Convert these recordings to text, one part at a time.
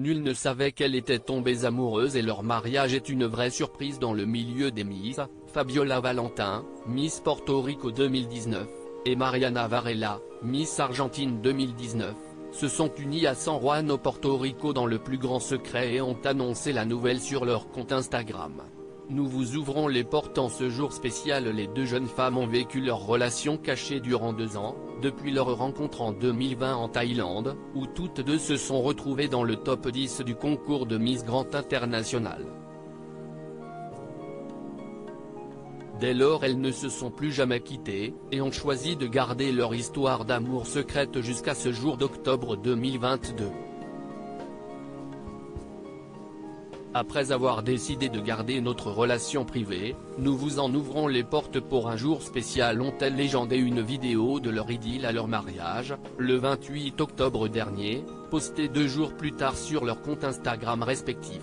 Nul ne savait qu'elles étaient tombées amoureuses et leur mariage est une vraie surprise dans le milieu des Miss. Fabiola Valentin, Miss Porto Rico 2019, et Mariana Varela, Miss Argentine 2019, se sont unies à San Juan au Porto Rico dans le plus grand secret et ont annoncé la nouvelle sur leur compte Instagram. Nous vous ouvrons les portes en ce jour spécial. Les deux jeunes femmes ont vécu leur relation cachée durant 2 ans, depuis leur rencontre en 2020 en Thaïlande, où toutes deux se sont retrouvées dans le top 10 du concours de Miss Grand International. Dès lors elles ne se sont plus jamais quittées, et ont choisi de garder leur histoire d'amour secrète jusqu'à ce jour d'octobre 2022. Après avoir décidé de garder notre relation privée, nous vous en ouvrons les portes pour un jour spécial, ont-elles légendé une vidéo de leur idylle à leur mariage, le 28 octobre dernier, postée 2 jours plus tard sur leur compte Instagram respectif.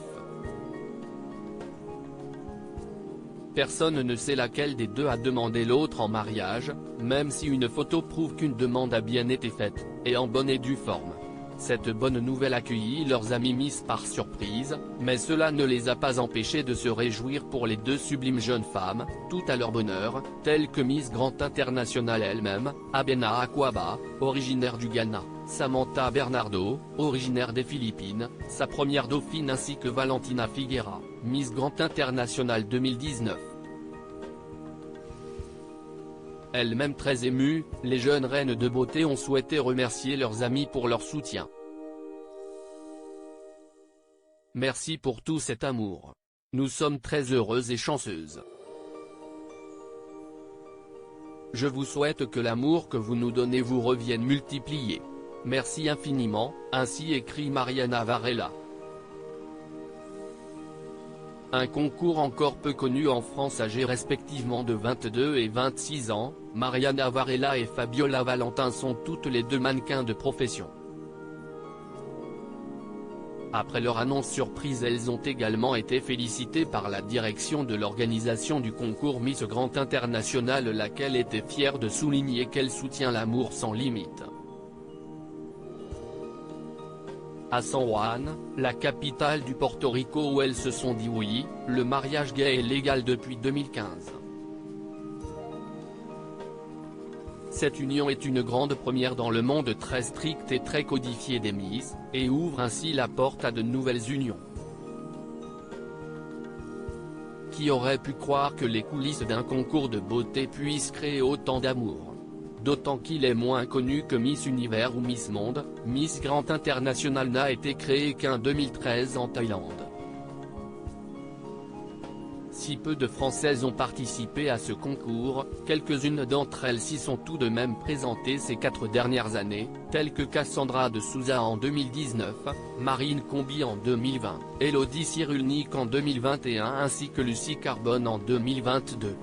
Personne ne sait laquelle des deux a demandé l'autre en mariage, même si une photo prouve qu'une demande a bien été faite, et en bonne et due forme. Cette bonne nouvelle accueillit leurs amis Miss par surprise, mais cela ne les a pas empêchés de se réjouir pour les deux sublimes jeunes femmes, tout à leur bonheur, telles que Miss Grand International elle-même, Abena Aquaba, originaire du Ghana, Samantha Bernardo, originaire des Philippines, sa première dauphine, ainsi que Valentina Figuera, Miss Grand International 2019. Elles-mêmes très émues, les jeunes reines de beauté ont souhaité remercier leurs amis pour leur soutien. Merci pour tout cet amour. Nous sommes très heureuses et chanceuses. Je vous souhaite que l'amour que vous nous donnez vous revienne multiplié. Merci infiniment, ainsi écrit Mariana Varela. Un concours encore peu connu en France. Âgées respectivement de 22 et 26 ans, Mariana Varela et Fabiola Valentin sont toutes les deux mannequins de profession. Après leur annonce surprise, elles ont également été félicitées par la direction de l'organisation du concours Miss Grand International, laquelle était fière de souligner qu'elle soutient l'amour sans limite. À San Juan, la capitale du Porto Rico, où elles se sont dit oui, le mariage gay est légal depuis 2015. Cette union est une grande première dans le monde très strict et très codifié des Miss, et ouvre ainsi la porte à de nouvelles unions. Qui aurait pu croire que les coulisses d'un concours de beauté puissent créer autant d'amour? D'autant qu'il est moins connu que Miss Univers ou Miss Monde. Miss Grand International n'a été créé qu'en 2013 en Thaïlande. Si peu de Françaises ont participé à ce concours, quelques-unes d'entre elles s'y sont tout de même présentées ces 4 dernières années, telles que Cassandra de Souza en 2019, Marine Combi en 2020, Elodie Cyrulnik en 2021 ainsi que Lucie Carbone en 2022.